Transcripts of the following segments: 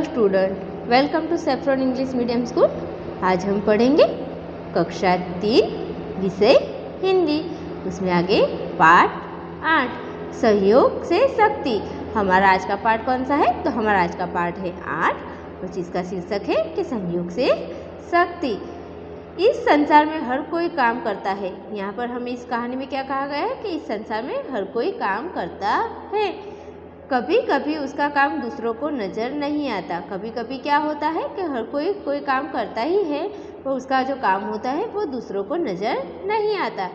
Student, welcome to saffron English medium school. आज हम पढ़ेंगे कक्षा 3 विषय हिंदी। उसमें आगे पाठ 8 सहयोग से शक्ति। हमारा आज का पाठ कौन सा है? तो हमारा आज का पाठ है 8 और जिसका शीर्षक है कि सहयोग से शक्ति। इस संसार में हर कोई काम करता है। यहाँ पर हमें इस कहानी में क्या कहा गया है कि इस संसार में हर कोई काम करता है। कभी कभी उसका काम दूसरों को नज़र नहीं आता। कभी कभी क्या होता है कि हर कोई काम करता ही है, पर उसका जो काम होता है वो दूसरों को नज़र नहीं आता।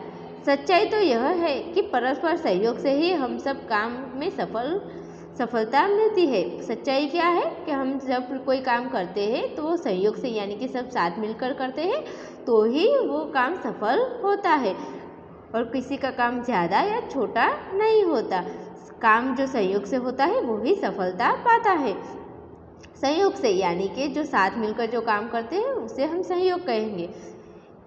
सच्चाई तो यह है कि परस्पर सहयोग से ही हम सब काम में सफलता मिलती है। सच्चाई क्या है कि हम जब कोई काम करते हैं तो वो सहयोग से, यानी कि सब साथ मिलकर करते हैं तो ही वो काम सफल होता है, और किसी का काम ज़्यादा या छोटा नहीं होता। काम जो सहयोग से होता है वो ही सफलता पाता है। सहयोग से यानी कि जो साथ मिलकर जो काम करते हैं उसे हम सहयोग कहेंगे।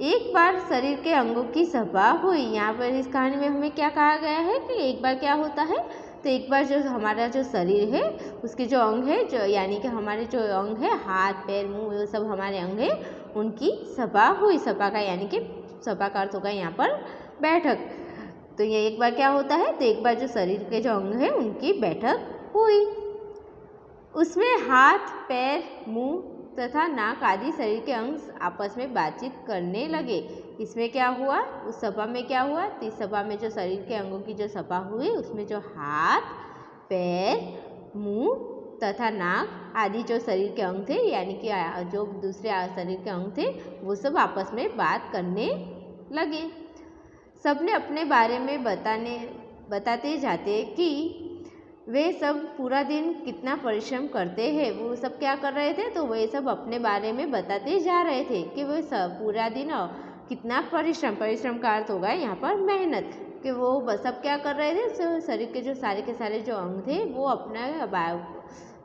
एक बार शरीर के अंगों की सभा हुई। यहाँ पर इस कहानी में हमें क्या कहा गया है कि एक बार क्या होता है, तो एक बार जो हमारा जो शरीर है उसके जो अंग है, जो यानी कि हमारे जो अंग है, हाथ पैर मुंह, वो सब हमारे अंग है, उनकी सभा हुई। सभा का यानी कि सभा का अर्थ होगा यहाँ पर बैठक। तो ये एक बार क्या होता है, तो एक बार जो शरीर के जो अंग है उनकी बैठक हुई। उसमें हाथ पैर मुंह तथा नाक आदि शरीर के अंग आपस में बातचीत करने लगे। इसमें क्या हुआ, उस सभा में क्या हुआ, तो इस सभा में जो शरीर के अंगों की जो सभा हुई उसमें जो हाथ पैर मुंह तथा नाक आदि जो शरीर के अंग थे, यानी कि जो दूसरे शरीर के अंग थे, वो सब आपस में बात करने लगे। सबने अपने बारे में बताते जाते कि वे सब पूरा दिन कितना परिश्रम करते हैं। वो सब क्या कर रहे थे, तो वे सब अपने बारे में बताते जा रहे थे कि वो सब पूरा दिन कितना परिश्रम का अर्थ होगा यहाँ पर मेहनत, कि वो सब क्या कर रहे थे, शरीर के जो सारे के सारे जो अंग थे वो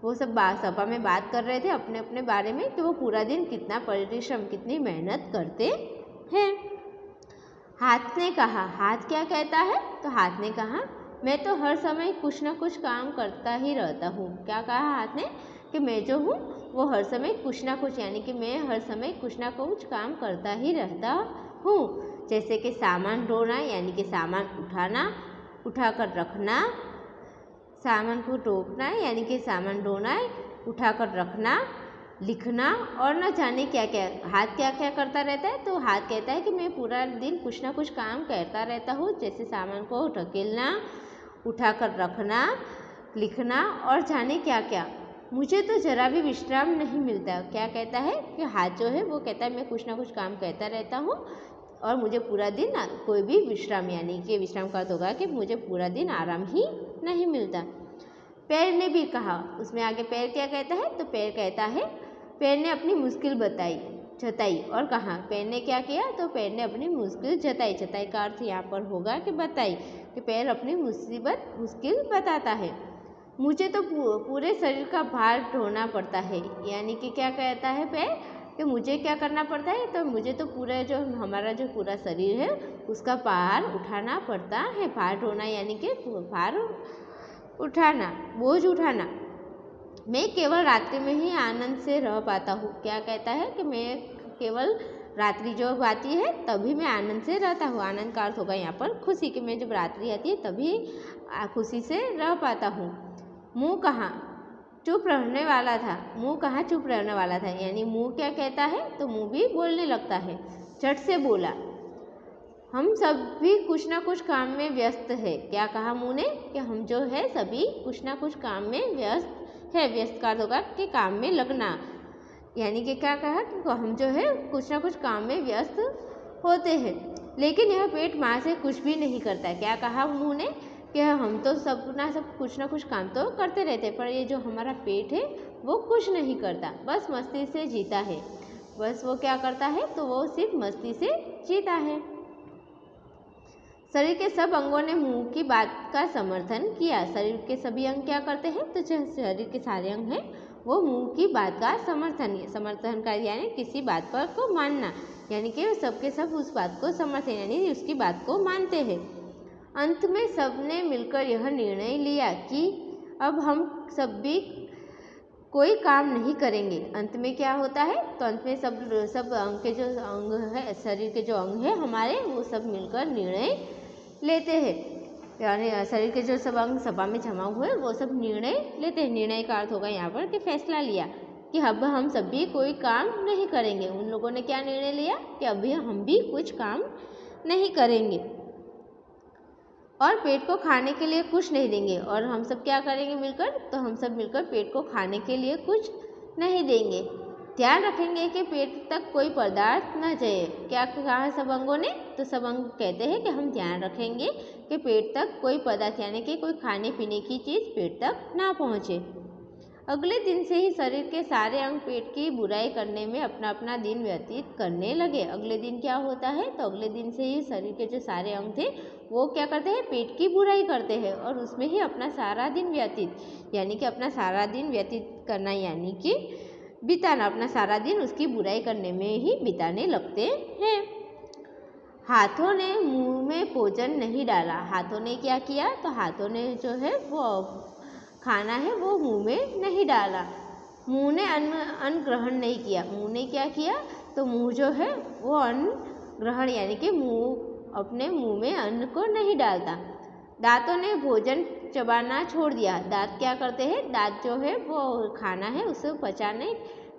वो सब सभा में बात कर रहे थे अपने अपने बारे में कि वो पूरा दिन कितना परिश्रम कितनी मेहनत करते हैं। हाथ ने कहा, हाथ क्या कहता है, तो हाथ ने कहा मैं तो हर समय कुछ ना कुछ काम करता ही रहता हूँ। क्या कहा हाथ ने कि मैं जो हूँ वो हर समय कुछ ना कुछ, यानी कि मैं हर समय कुछ ना कुछ काम करता ही रहता हूँ। जैसे कि सामान ढोना, यानी कि सामान उठाना, उठाकर रखना, सामान को ढोना यानी कि सामान ढोना, उठाकर रखना, लिखना और न जाने क्या क्या। हाथ क्या क्या करता रहता है, तो हाथ कहता है कि मैं पूरा दिन कुछ ना कुछ काम करता रहता हूँ, जैसे सामान को ढकेलना, उठाकर रखना, लिखना और जाने क्या क्या। मुझे तो जरा भी विश्राम नहीं मिलता। क्या कहता है कि हाथ जो है वो कहता है मैं कुछ ना कुछ काम करता रहता हूँ और मुझे पूरा दिन कोई भी विश्राम, यानी कि विश्राम का अर्थ होगा कि मुझे पूरा दिन आराम ही नहीं मिलता। पैर ने भी कहा। उसमें आगे पैर क्या कहता है, तो पैर कहता है, पैर ने अपनी मुश्किल जताई और कहा। पैर ने क्या किया, तो पैर ने अपनी मुश्किल जताई का अर्थ यहाँ पर होगा कि बताई, कि पैर अपनी मुश्किल बताता है। मुझे तो पूरे शरीर का भार ढोना पड़ता है, यानी कि क्या कहता है पैर कि मुझे क्या करना पड़ता है, तो मुझे तो पूरा जो हमारा जो पूरा शरीर है उसका भार उठाना पड़ता है। भार ढोना यानी कि भार उठाना, बोझ उठाना। मैं केवल रात्रि में ही आनंद से रह पाता हूँ। क्या कहता है कि मैं केवल रात्रि जब आती है तभी मैं आनंद से रहता हूँ। आनंद का अर्थ होगा यहाँ पर खुशी, कि मैं जब रात्रि आती है तभी खुशी से रह पाता हूँ। मुँह कहाँ चुप रहने वाला था, मुँह कहाँ चुप रहने वाला था, यानी मुँह क्या कहता है, तो मुँह भी बोलने लगता है। झट से बोला, हम सभी कुछ ना कुछ काम में व्यस्त है। क्या कहा मुँह ने कि हम जो है सभी कुछ ना कुछ काम में व्यस्त है। व्यस्त का अर्थ होगा कि काम में लगना, यानी कि क्या कहा कि हम जो है कुछ ना कुछ काम में व्यस्त होते हैं, लेकिन यह पेट माँ से कुछ भी नहीं करता। क्या कहा मुँह ने कि हम तो सब कुछ ना कुछ काम तो करते रहते, पर ये जो हमारा पेट है वो कुछ नहीं करता, बस मस्ती से जीता है। बस वो क्या करता है, तो वो सिर्फ मस्ती से जीता है। शरीर के सब अंगों ने मुंह की बात का समर्थन किया। शरीर के सभी अंग क्या करते हैं, तो जो शरीर के सारे अंग हैं वो मुंह की बात का समर्थन का यानी किसी बात पर को मानना, यानी कि सबके सब उस बात को समर्थन यानी उसकी बात को मानते हैं। अंत में सबने मिलकर यह निर्णय लिया कि अब हम सभी कोई काम नहीं करेंगे। अंत में क्या होता है, तो अंत में सब अंग के जो अंग है, शरीर के जो अंग है हमारे, वो सब मिलकर निर्णय लेते हैं। यानी शरीर के जो सब अंग सभा में जमा हुए वो सब निर्णय लेते हैं। निर्णय का अर्थ होगा यहाँ पर कि फैसला लिया कि अब हम सभी कोई काम नहीं करेंगे। उन लोगों ने क्या निर्णय लिया कि अभी हम भी कुछ काम नहीं करेंगे और पेट को खाने के लिए कुछ नहीं देंगे। और हम सब क्या करेंगे मिलकर, तो हम सब मिलकर पेट को खाने के लिए कुछ नहीं देंगे। ध्यान रखेंगे कि पेट तक कोई पदार्थ न जाए। क्या कहा है सब अंगों ने, तो सब अंग कहते हैं कि हम ध्यान रखेंगे कि पेट तक कोई पदार्थ यानी कि कोई खाने पीने की चीज़ पेट तक ना पहुँचे। अगले दिन से ही शरीर के सारे अंग पेट की बुराई करने में अपना अपना दिन व्यतीत करने लगे। अगले दिन क्या होता है, तो अगले दिन से ही शरीर के जो सारे अंग थे वो क्या करते हैं, पेट की बुराई करते हैं और उसमें ही अपना सारा दिन व्यतीत यानी कि अपना सारा दिन व्यतीत करना यानी कि बिताना, अपना सारा दिन उसकी बुराई करने में ही बिताने लगते हैं। हाथों ने मुंह में भोजन नहीं डाला। हाथों ने क्या किया, तो हाथों ने जो है वो खाना है वो मुंह में नहीं डाला। मुंह ने अन्न ग्रहण नहीं किया। मुंह ने क्या किया, तो मुंह जो है वो अन्न ग्रहण यानी कि मुंह अपने मुंह में अन्न को नहीं डालता। दांतों ने भोजन चबाना छोड़ दिया। दांत क्या करते हैं, दांत जो है वो खाना है उसे पचाने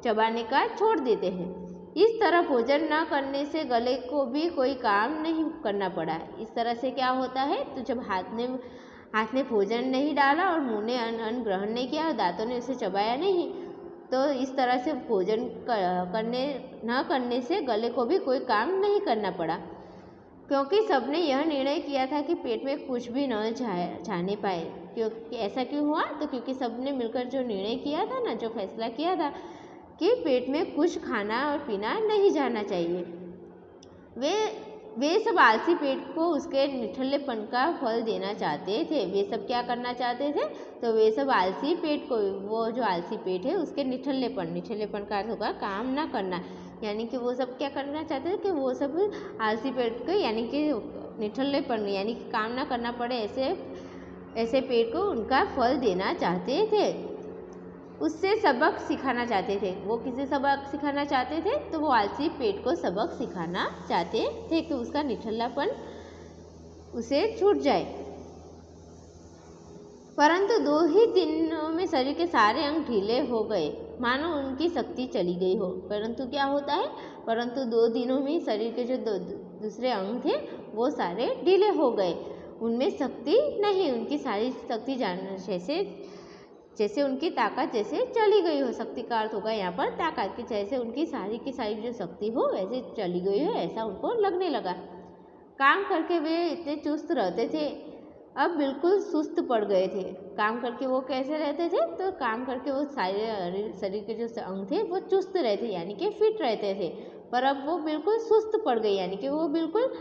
चबाने का छोड़ देते हैं। इस तरह भोजन न करने से गले को भी कोई काम नहीं करना पड़ा। इस तरह से क्या होता है, तो जब हाथ ने भोजन नहीं डाला और मुंह ने अन्न ग्रहण नहीं किया और दांतों ने उसे चबाया नहीं, तो इस तरह से भोजन न करने से गले को भी कोई काम नहीं करना पड़ा। क्योंकि सबने यह निर्णय किया था कि पेट में कुछ भी न जाने पाए। क्योंकि ऐसा क्यों हुआ, तो क्योंकि सबने मिलकर जो निर्णय किया था ना, जो फैसला किया था कि पेट में कुछ खाना और पीना नहीं जाना चाहिए। वे सब आलसी पेट को उसके निठल्लेपन का फल देना चाहते थे। वे सब क्या करना चाहते थे, तो वे सब आलसी पेट को, वो जो आलसी पेट है उसके निठल्लेपन का अर्थ होगा काम ना करना, यानी कि वो सब क्या करना चाहते थे कि वो सब आलसी पेट को यानी कि निठल्लेपन यानी कि काम ना करना पड़े ऐसे पेट को उनका फल देना चाहते थे। उससे सबक सिखाना चाहते थे। वो किसे सबक सिखाना चाहते थे, तो वो आलसी पेट को सबक सिखाना चाहते थे कि उसका निठल्लापन उसे छूट जाए। परंतु 2 ही दिनों में शरीर के सारे अंग ढीले हो गए, मानो उनकी शक्ति चली गई हो। परंतु क्या होता है, परंतु 2 दिनों में शरीर के जो दूसरे अंग थे वो सारे ढीले हो गए। उनमें शक्ति नहीं, उनकी सारी शक्ति जैसे उनकी ताकत जैसे चली गई हो। शक्ति का अर्थ होगा यहाँ पर ताकत, कि जैसे उनकी सारी की सारी जो शक्ति हो वैसे चली गई हो, ऐसा उनको लगने लगा। काम करके वे इतने चुस्त रहते थे, अब बिल्कुल सुस्त पड़ गए थे। काम करके वो कैसे रहते थे, तो काम करके वो सारे शरीर के जो अंग थे वो चुस्त रहते यानी कि फिट रहते थे, पर अब वो बिल्कुल सुस्त पड़ गए यानी कि वो बिल्कुल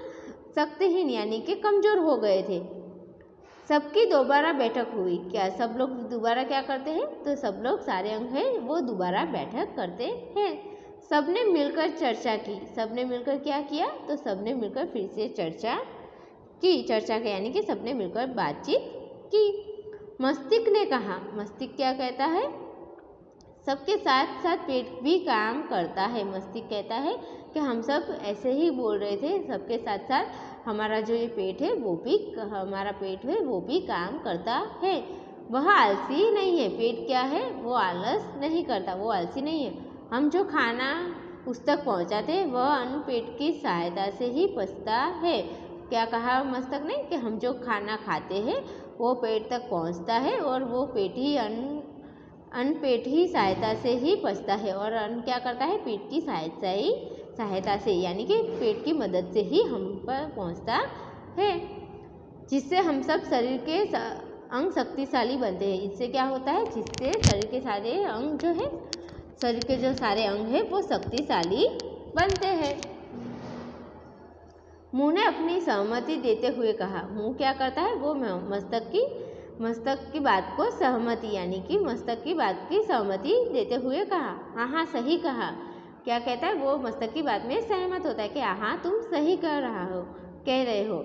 शक्तिहीन यानी कि कमज़ोर हो गए थे। सबकी दोबारा बैठक हुई। क्या सब लोग दोबारा क्या करते हैं, तो सब लोग सारे अंग हैं वो दोबारा बैठक करते हैं। सबने मिलकर चर्चा की। सबने मिलकर क्या किया, तो सबने मिलकर फिर से चर्चा की यानी कि सबने मिलकर बातचीत की। मस्तिष्क ने कहा, मस्तिष्क क्या कहता है, सबके साथ साथ पेट भी काम करता है। मस्तिष्क कहता है कि हम सब ऐसे ही बोल रहे थे, सबके साथ साथ हमारा जो ये पेट है वो भी हमारा पेट है वो भी काम करता है। वह आलसी नहीं है। पेट क्या है, वो आलस नहीं करता, वो आलसी नहीं है। हम जो खाना उस तक पहुँचाते हैं वह अन्न पेट की सहायता से ही पचता है। क्या कहा मस्तक ने, कि हम जो खाना खाते हैं वो पेट तक पहुँचता है और वो अन्न पेट ही सहायता से ही पचता है। और अन्न क्या करता है, पेट की सहायता से यानी कि पेट की मदद से ही हम पर पहुंचता है, जिससे हम सब शरीर के अंग शक्तिशाली बनते हैं। इससे क्या होता है, जिससे शरीर के सारे अंग जो है, शरीर के जो सारे अंग हैं वो शक्तिशाली बनते हैं। मुंह ने अपनी सहमति देते हुए कहा। मुंह क्या करता है, वो मस्तक की बात को सहमति यानी कि मस्तक की बात की सहमति देते हुए कहा। हाँ हाँ सही कहा। क्या कहता है, वो मस्तक की बात में सहमत होता है कि हाँ तुम सही कह रहे हो।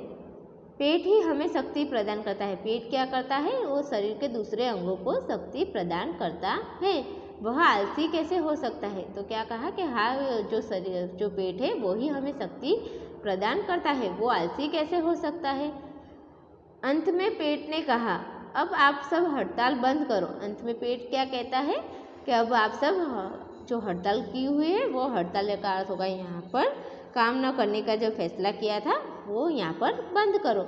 पेट ही हमें शक्ति प्रदान करता है। पेट क्या करता है, वो शरीर के दूसरे अंगों को शक्ति प्रदान करता है। वह आलसी कैसे हो सकता है। तो क्या कहा कि हाँ, जो शरीर जो पेट है वो ही हमें शक्ति प्रदान करता है, वो आलसी कैसे हो सकता है। अंत में पेट ने कहा, अब आप सब हड़ताल बंद करो। अंत में पेट क्या कहता है कि अब आप सब जो हड़ताल की हुई है वो हड़ताल का अर्थ होगा यहाँ पर काम न करने का जो फैसला किया था वो यहाँ पर बंद करो।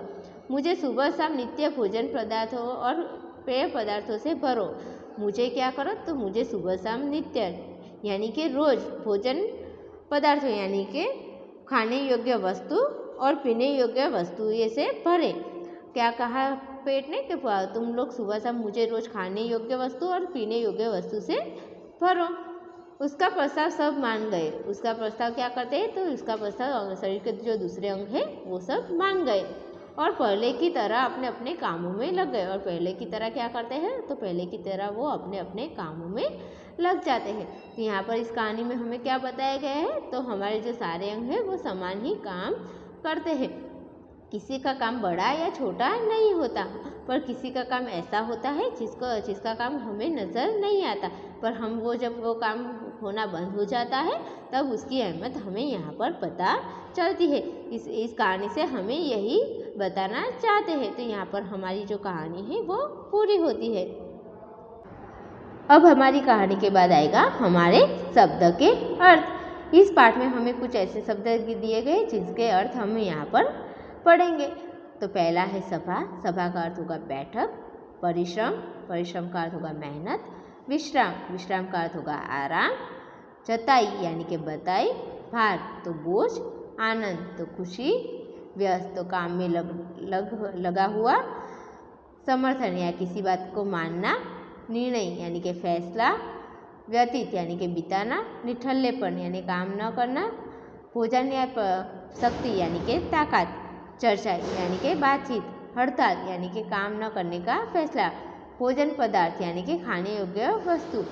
मुझे सुबह शाम नित्य भोजन पदार्थों और पेय पदार्थों से भरो। मुझे क्या करो, तो मुझे सुबह शाम नित्य यानी कि रोज़ भोजन पदार्थों यानी कि खाने योग्य वस्तु और पीने योग्य वस्तु से भरे। क्या कहा पेट ने कि तुम लोग सुबह शाम मुझे रोज़ खाने योग्य वस्तु और पीने योग्य वस्तु से भरो। उसका प्रस्ताव सब मान गए। उसका प्रस्ताव क्या करते हैं, तो उसका प्रस्ताव शरीर के जो दूसरे अंग है वो सब मान गए और पहले की तरह अपने अपने कामों में लग गए। और पहले की तरह क्या करते हैं, तो पहले की तरह वो अपने अपने कामों में लग जाते हैं। तो यहाँ पर इस कहानी में हमें क्या बताया गया है, तो हमारे जो सारे अंग हैं वो समान ही काम करते हैं। किसी का काम बड़ा या छोटा नहीं होता, पर किसी का काम ऐसा होता है जिसका काम हमें नज़र नहीं आता, पर हम जब वो काम होना बंद हो जाता है तब उसकी अहमियत हमें यहाँ पर पता चलती है। इस कहानी से हमें यही बताना चाहते हैं। तो यहाँ पर हमारी जो कहानी है वो पूरी होती है। अब हमारी कहानी के बाद आएगा हमारे शब्द के अर्थ। इस पाठ में हमें कुछ ऐसे शब्द दिए गए जिसके अर्थ हम यहाँ पर पढ़ेंगे। तो पहला है सभा। सभा का अर्थ होगा बैठक। परिश्रम। परिश्रम का अर्थ होगा मेहनत। विश्राम। विश्राम का अर्थ होगा आराम। जताई यानी कि बताई। भार तो बोझ। आनंद तो खुशी। व्यस्त तो काम में लगा हुआ। समर्थन या किसी बात को मानना। निर्णय यानी कि फैसला। व्यतीत यानी कि बिताना। निठल्लेपन यानी काम न करना। भोजन या शक्ति यानी कि ताकत। चर्चा यानी कि बातचीत। हड़ताल यानी कि काम न करने का फैसला। भोजन पदार्थ यानी कि खाने योग्य वस्तु।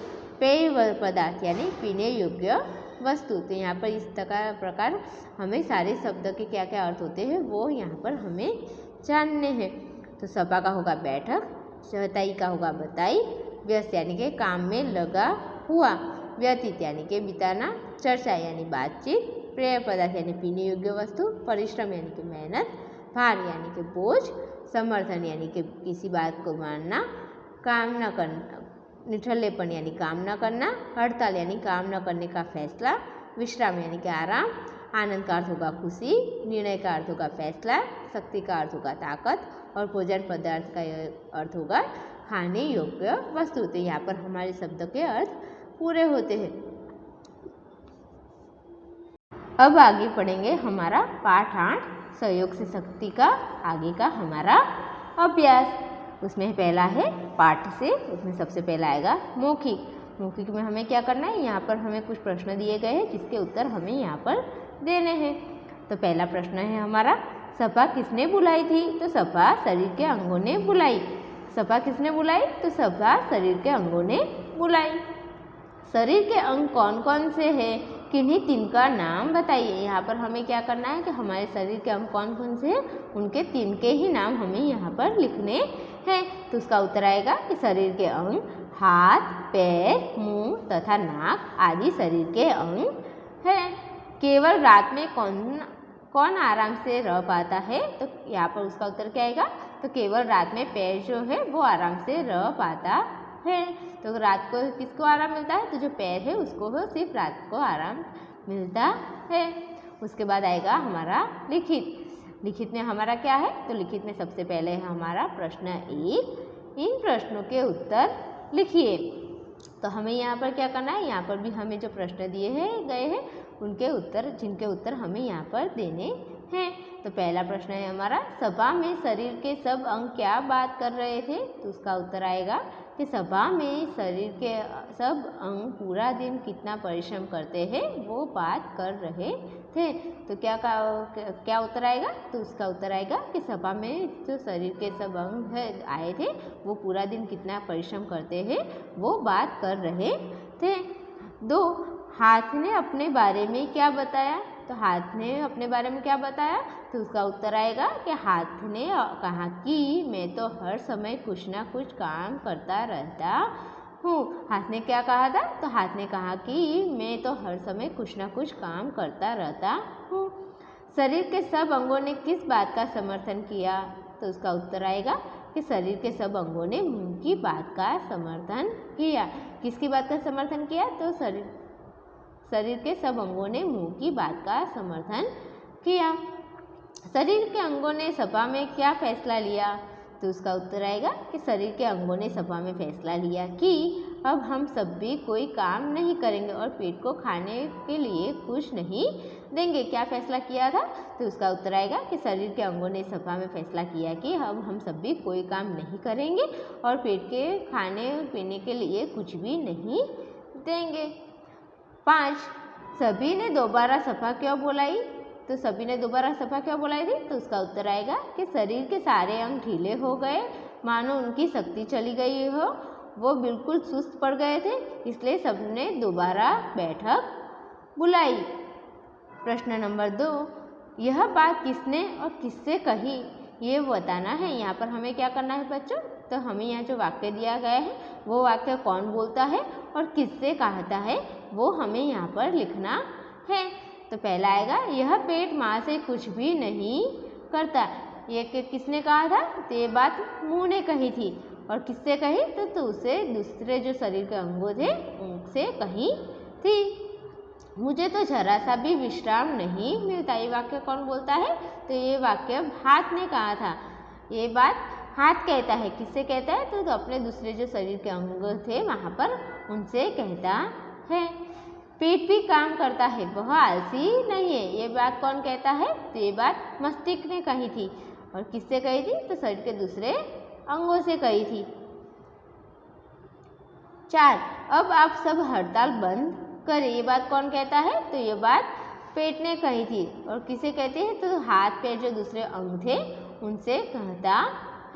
पेय पदार्थ यानी पीने योग्य वस्तु। तो यहाँ पर इस प्रकार हमें सारे शब्द के क्या क्या अर्थ होते हैं वो यहाँ पर हमें जानने हैं। तो सभा का होगा बैठक। जताई का होगा बताई। व्यस्त यानी कि काम में लगा हुआ। व्यतीत यानी कि बिताना। चर्चा यानी बातचीत। पेय पदार्थ यानी पीने योग्य वस्तु। परिश्रम यानी कि मेहनत। भार यानी कि बोझ। समर्थन यानी कि किसी बात को मानना। काम न करना। निठल्लेपन यानी काम न करना। हड़ताल यानी काम न करने का फैसला। विश्राम यानी कि आराम। आनंद का अर्थ होगा खुशी। निर्णय का अर्थ होगा फैसला। शक्ति का अर्थ होगा ताकत। और भोजन पदार्थ का अर्थ होगा खाने योग्य वस्तु। तो यहाँ पर हमारे शब्द के अर्थ पूरे होते हैं। अब आगे पढ़ेंगे हमारा पाठ 8 सहयोग से शक्ति का आगे का हमारा अभ्यास। उसमें पहला है पाठ से, उसमें सबसे पहला आएगा मौखिक। मौखिक में हमें क्या करना है, यहाँ पर हमें कुछ प्रश्न दिए गए हैं जिसके उत्तर हमें यहाँ पर देने हैं। तो पहला प्रश्न है हमारा, सभा किसने बुलाई थी? तो सभा शरीर के अंगों ने बुलाई। सभा किसने बुलाई? तो सभा शरीर के अंगों ने बुलाई। शरीर के अंग कौन कौन से हैं? किन्हीं तीन का नाम बताइए। यहाँ पर हमें क्या करना है कि हमारे शरीर के अंग कौन कौन से हैं, उनके तीन के ही नाम हमें यहाँ पर लिखने हैं। तो उसका उत्तर आएगा कि शरीर के अंग हाथ, पैर, मुंह तथा नाक आदि शरीर के अंग हैं। केवल रात में कौन आराम से रह पाता है? तो यहाँ पर उसका उत्तर क्या आएगा? तो केवल रात में पैर जो है वो आराम से रह पाता है। तो रात को किसको आराम मिलता है? तो जो पैर है उसको सिर्फ रात को आराम मिलता है। उसके बाद आएगा हमारा लिखित। लिखित में हमारा क्या है? तो लिखित में सबसे पहले है हमारा प्रश्न 1। इन प्रश्नों के उत्तर लिखिए। तो हमें यहाँ पर क्या करना है, यहाँ पर भी हमें जो प्रश्न दिए गए हैं उनके उत्तर, जिनके उत्तर हमें यहाँ पर देने हैं। तो पहला प्रश्न है हमारा, सभा में शरीर के सब अंग क्या बात कर रहे थे? तो उसका उत्तर आएगा कि सभा में शरीर के सब अंग पूरा दिन कितना परिश्रम करते हैं वो बात कर रहे थे। तो क्या उत्तर आएगा? तो उसका उत्तर आएगा कि सभा में जो शरीर के सब अंग आए थे वो पूरा दिन कितना परिश्रम करते हैं वो बात कर रहे थे। 2, हाथ ने अपने बारे में क्या बताया? तो हाथ ने अपने बारे में क्या बताया? तो उसका उत्तर आएगा कि हाथ ने कहा कि मैं तो हर समय कुछ ना कुछ काम करता रहता हूँ। हाथ ने क्या कहा था? तो हाथ ने कहा कि मैं तो हर समय कुछ ना कुछ काम करता रहता हूँ। शरीर के सब अंगों ने किस बात का समर्थन किया? तो उसका उत्तर आएगा कि शरीर के सब अंगों ने मुंह की बात का समर्थन किया। किसकी बात का समर्थन किया? तो शरीर के सब अंगों ने मुंह की बात का समर्थन किया। शरीर के अंगों ने सभा में क्या फैसला लिया? तो उसका उत्तर आएगा कि शरीर के अंगों ने सभा में फैसला लिया कि अब हम सब भी कोई काम नहीं करेंगे और पेट को खाने के लिए कुछ नहीं देंगे। क्या फैसला किया था? तो उसका उत्तर आएगा कि शरीर के अंगों ने सभा में फैसला किया कि अब हम सब भी कोई काम नहीं करेंगे और पेट के खाने पीने के लिए कुछ भी नहीं देंगे। 5. सभी ने दोबारा सभा क्यों बुलाई? तो सभी ने दोबारा सभा क्यों बुलाई थी? तो उसका उत्तर आएगा कि शरीर के सारे अंग ढीले हो गए, मानो उनकी शक्ति चली गई हो, वो बिल्कुल सुस्त पड़ गए थे, इसलिए सबने दोबारा बैठक बुलाई। प्रश्न नंबर 2, यह बात किसने और किससे कही ये बताना है। यहाँ पर हमें क्या करना है बच्चों? तो हमें यहाँ जो वाक्य दिया गया है वो वाक्य कौन बोलता है और किससे कहता है वो हमें यहाँ पर लिखना है। तो पहला आएगा, यह पेट माँ से कुछ भी नहीं करता। ये किसने कहा था? तो ये बात मुँह ने कही थी। और किससे कही? तो उसे दूसरे जो शरीर के अंगों थे उनसे कही थी। मुझे तो जरा सा भी विश्राम नहीं मिलता। ये वाक्य कौन बोलता है? तो ये वाक्य हाथ ने कहा था। ये बात हाथ कहता है। किससे कहता है? तो अपने दूसरे जो शरीर के अंग थे वहाँ पर उनसे कहता है। पेट भी काम करता है, वह आलसी नहीं है। ये बात कौन कहता है? तो ये बात मस्तिष्क ने कही थी। और किससे कही थी? तो शरीर के दूसरे अंगों से कही थी। 4. अब आप सब हड़ताल बंद करें। ये बात कौन कहता है? तो ये बात पेट ने कही थी। और किसे कहते हैं? तो हाथ पैर जो दूसरे अंग थे उनसे कहता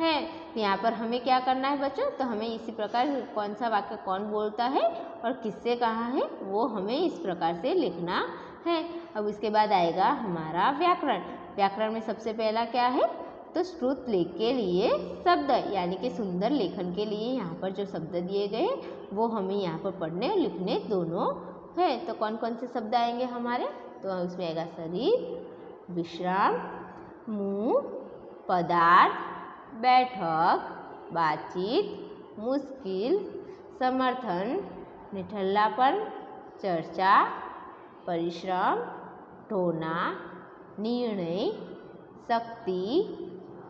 है। तो यहाँ पर हमें क्या करना है बच्चों? तो हमें इसी प्रकार कौन सा वाक्य कौन बोलता है और किससे कहा है वो हमें इस प्रकार से लिखना है। अब इसके बाद आएगा हमारा व्याकरण। व्याकरण में सबसे पहला क्या है? तो श्रुत लेख के लिए शब्द, यानी कि सुंदर लेखन के लिए यहाँ पर जो शब्द दिए गए वो हमें यहाँ पर पढ़ने और लिखने दोनों है। तो कौन कौन से शब्द आएंगे हमारे? तो उसमें आएगा शरीर, विश्राम, मुंह, पदार्थ, बैठक, बातचीत, मुश्किल, समर्थन, निठल्लापन, चर्चा, परिश्रम, ढोना, निर्णय, शक्ति,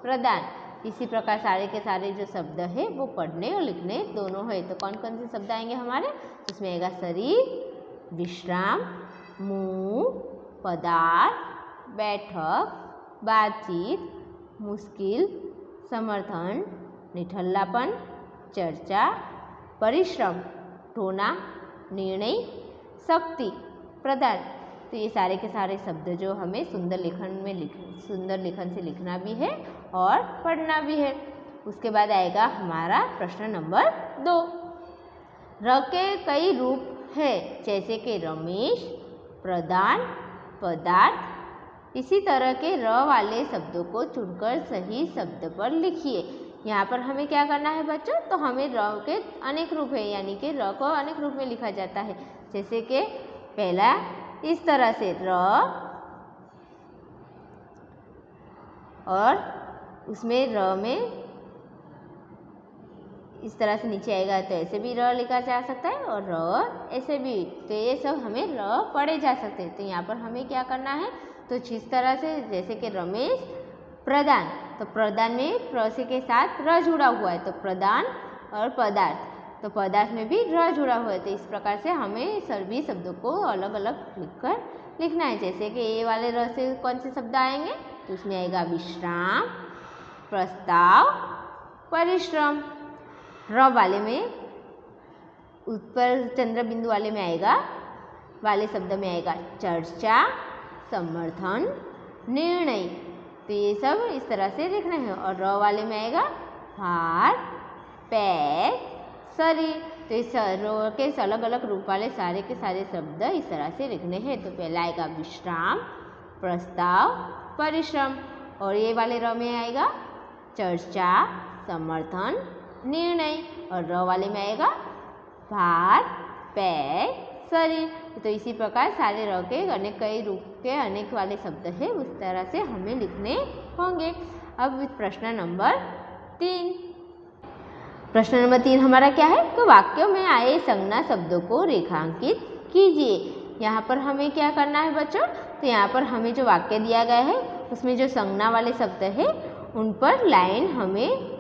प्रदान। इसी प्रकार सारे के सारे जो शब्द है वो पढ़ने और लिखने दोनों है। तो कौन कौन से शब्द आएंगे हमारे? उसमें आएगा शरीर, विश्राम, मुंह, पदार्थ, बैठक, बातचीत, मुश्किल, समर्थन, निठल्लापन, चर्चा, परिश्रम, ढोना, निर्णय, शक्ति, प्रदान। तो ये सारे के सारे शब्द जो हमें सुंदर लेखन से लिखना भी है और पढ़ना भी है। उसके बाद आएगा हमारा प्रश्न नंबर 2। र के कई रूप है जैसे कि रमेश, प्रदान, पदार्थ। इसी तरह के र वाले शब्दों को चुनकर सही शब्द पर लिखिए। यहाँ पर हमें क्या करना है बच्चों? तो हमें र के अनेक रूप है, यानी कि र को अनेक रूप में लिखा जाता है। जैसे कि पहला इस तरह से र, और उसमें र में इस तरह से नीचे आएगा तो ऐसे भी र लिखा जा सकता है और र ऐसे भी। तो ये सब हमें र पढ़े जा सकते हैं। तो यहाँ पर हमें क्या करना है? तो जिस तरह से जैसे कि रमेश, प्रदान, तो प्रदान में प्र से के साथ र जुड़ा हुआ है, तो प्रदान, और पदार्थ, तो पदार्थ में भी र जुड़ा हुआ है। तो इस प्रकार से हमें सभी शब्दों को अलग अलग लिखकर लिखना है। जैसे कि ये वाले र से कौन से शब्द आएंगे? तो उसमें आएगा विश्राम, प्रस्ताव, परिश्रम। र वाले में ऊपर चंद्र बिंदु वाले में आएगा, वाले शब्द में आएगा चर्चा, समर्थन, निर्णय। तो ये सब इस तरह से लिखना है। और र वाले में आएगा हाथ, पैर, शरीर। तो इस र के अलग अलग रूप वाले सारे के सारे शब्द इस तरह से लिखने हैं। तो पहला आएगा विश्राम, प्रस्ताव, परिश्रम। और ये वाले र में आएगा चर्चा, समर्थन, निर्णय। और र वाले में आएगा भार, पैर, शरीर। तो इसी प्रकार सारे र के अनेक कई रूप के अनेक वाले शब्द है, उस तरह से हमें लिखने होंगे। अब प्रश्न नंबर 3। प्रश्न नंबर 3 हमारा क्या है? तो वाक्यों में आए संज्ञा शब्दों को रेखांकित कीजिए। यहाँ पर हमें क्या करना है बच्चों? तो यहाँ पर हमें जो वाक्य दिया गया है उसमें जो संज्ञा वाले शब्द है उन पर लाइन हमें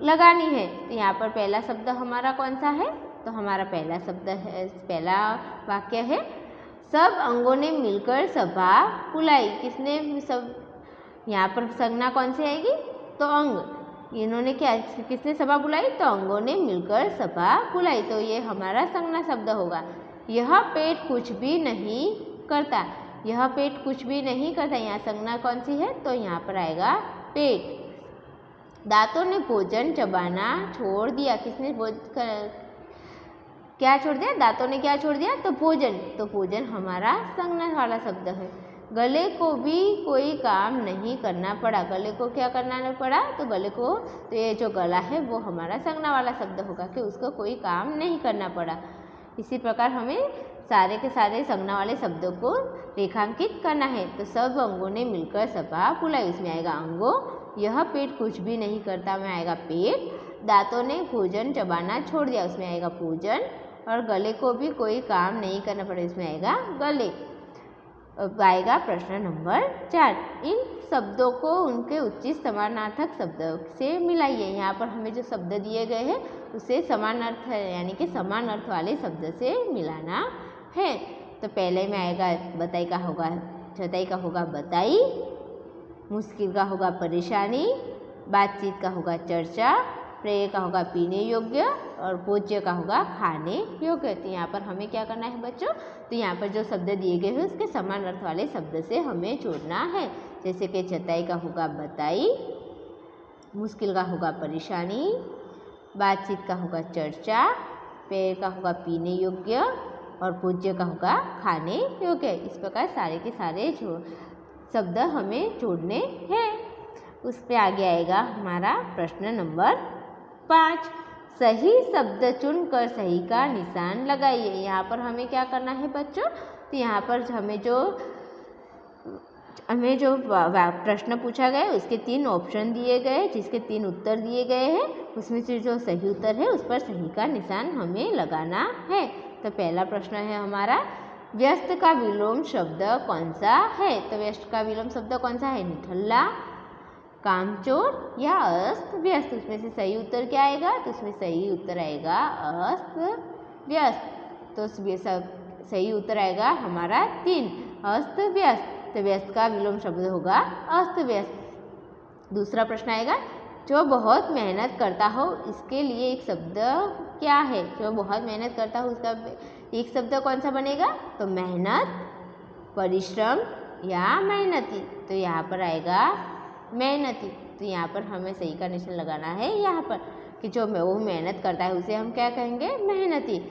लगानी है। तो यहाँ पर पहला शब्द हमारा कौन सा है? तो हमारा पहला शब्द है, पहला वाक्य है, सब अंगों ने मिलकर सभा बुलाई। किसने सब, यहाँ पर संज्ञा कौन सी आएगी? तो अंग। इन्होंने क्या, किसने सभा बुलाई? तो अंगों ने मिलकर सभा बुलाई। तो ये हमारा संज्ञा शब्द होगा। यह पेट कुछ भी नहीं करता। यह पेट कुछ भी नहीं करता, यहाँ संज्ञा कौन सी है? तो यहाँ पर आएगा पेट। दांतों ने भोजन चबाना छोड़ दिया। किसने क्या छोड़ दिया? दांतों ने क्या छोड़ दिया? तो भोजन। तो भोजन हमारा संज्ञा वाला शब्द है। गले को भी कोई काम नहीं करना पड़ा। गले को क्या करना नहीं पड़ा? तो गले को, तो ये जो गला है वो हमारा संज्ञा वाला शब्द होगा कि उसको कोई काम नहीं करना पड़ा। इसी प्रकार हमें सारे के सारे संज्ञा वाले शब्दों को रेखांकित करना है। तो सब अंगों ने मिलकर सभा बुलाई, उसमें आएगा अंगों। यह पेट कुछ भी नहीं करता में आएगा पेट। दांतों ने भोजन चबाना छोड़ दिया, उसमें आएगा भोजन। और गले को भी कोई काम नहीं करना पड़ा, इसमें आएगा गले। अब आएगा प्रश्न नंबर 4। इन शब्दों को उनके उचित समानार्थक शब्दों से मिलाइए। यहाँ पर हमें जो शब्द दिए गए हैं उसे समान अर्थ यानी कि समान अर्थ वाले शब्द से मिलाना है। तो पहले में आएगा बताई का होगा, चौथाई का होगा बताई, मुश्किल का होगा परेशानी, बातचीत का होगा चर्चा, पेय का होगा पीने योग्य और भोज्य का होगा खाने योग्य। तो यहाँ पर हमें क्या करना है बच्चों? तो यहाँ पर जो शब्द दिए गए हैं उसके समान अर्थ वाले शब्द से हमें जोड़ना है। जैसे कि चताई का होगा बताई, मुश्किल का होगा परेशानी, बातचीत का होगा चर्चा, पेय का होगा पीने योग्य और भोज्य का होगा खाने योग्य। इस प्रकार सारे के सारे शब्द हमें जोड़ने हैं। उस पर आगे आएगा हमारा प्रश्न नंबर 5। सही शब्द चुनकर सही का निशान लगाइए। यहाँ पर हमें क्या करना है बच्चों? तो यहाँ पर हमें जो प्रश्न पूछा गया है उसके 3 ऑप्शन दिए गए, जिसके 3 उत्तर दिए गए हैं, उसमें से जो सही उत्तर है उस पर सही का निशान हमें लगाना है। तो पहला प्रश्न है हमारा, व्यस्त का विलोम शब्द कौन सा है? तो व्यस्त का विलोम शब्द कौन सा है? निठल्ला, कामचोर या अस्त व्यस्त। उसमें से सही उत्तर क्या आएगा? तो उसमें सही उत्तर आएगा अस्त व्यस्त। तो सही उत्तर आएगा हमारा 3 अस्त व्यस्त। तो व्यस्त का विलोम शब्द होगा अस्त व्यस्त। दूसरा प्रश्न आएगा, जो बहुत मेहनत करता हो इसके लिए एक शब्द क्या है? जो बहुत मेहनत करता हो उसका एक शब्द कौन सा बनेगा? तो मेहनत, परिश्रम या मेहनती। तो यहाँ पर आएगा मेहनती। तो यहाँ पर हमें सही का निशान लगाना है यहाँ पर कि जो वो मेहनत करता है उसे हम क्या कहेंगे? मेहनती।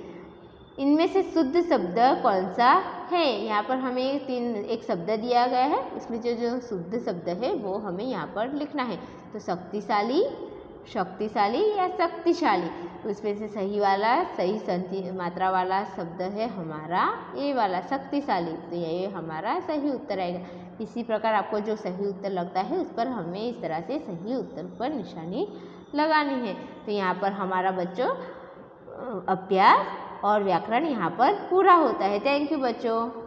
इनमें से शुद्ध शब्द कौन सा है? यहाँ पर हमें एक शब्द दिया गया है, इसमें जो शुद्ध शब्द है वो हमें यहाँ पर लिखना है। तो शक्तिशाली, शक्तिशाली या शक्तिशाली। उसमें से सही वाला, सही मात्रा वाला शब्द है हमारा ये वाला शक्तिशाली। तो ये हमारा सही उत्तर आएगा। इसी प्रकार आपको जो सही उत्तर लगता है उस पर हमें इस तरह से सही उत्तर पर निशानी लगानी है। तो यहाँ पर हमारा बच्चों अभ्यास और व्याकरण यहाँ पर पूरा होता है। थैंक यू बच्चों।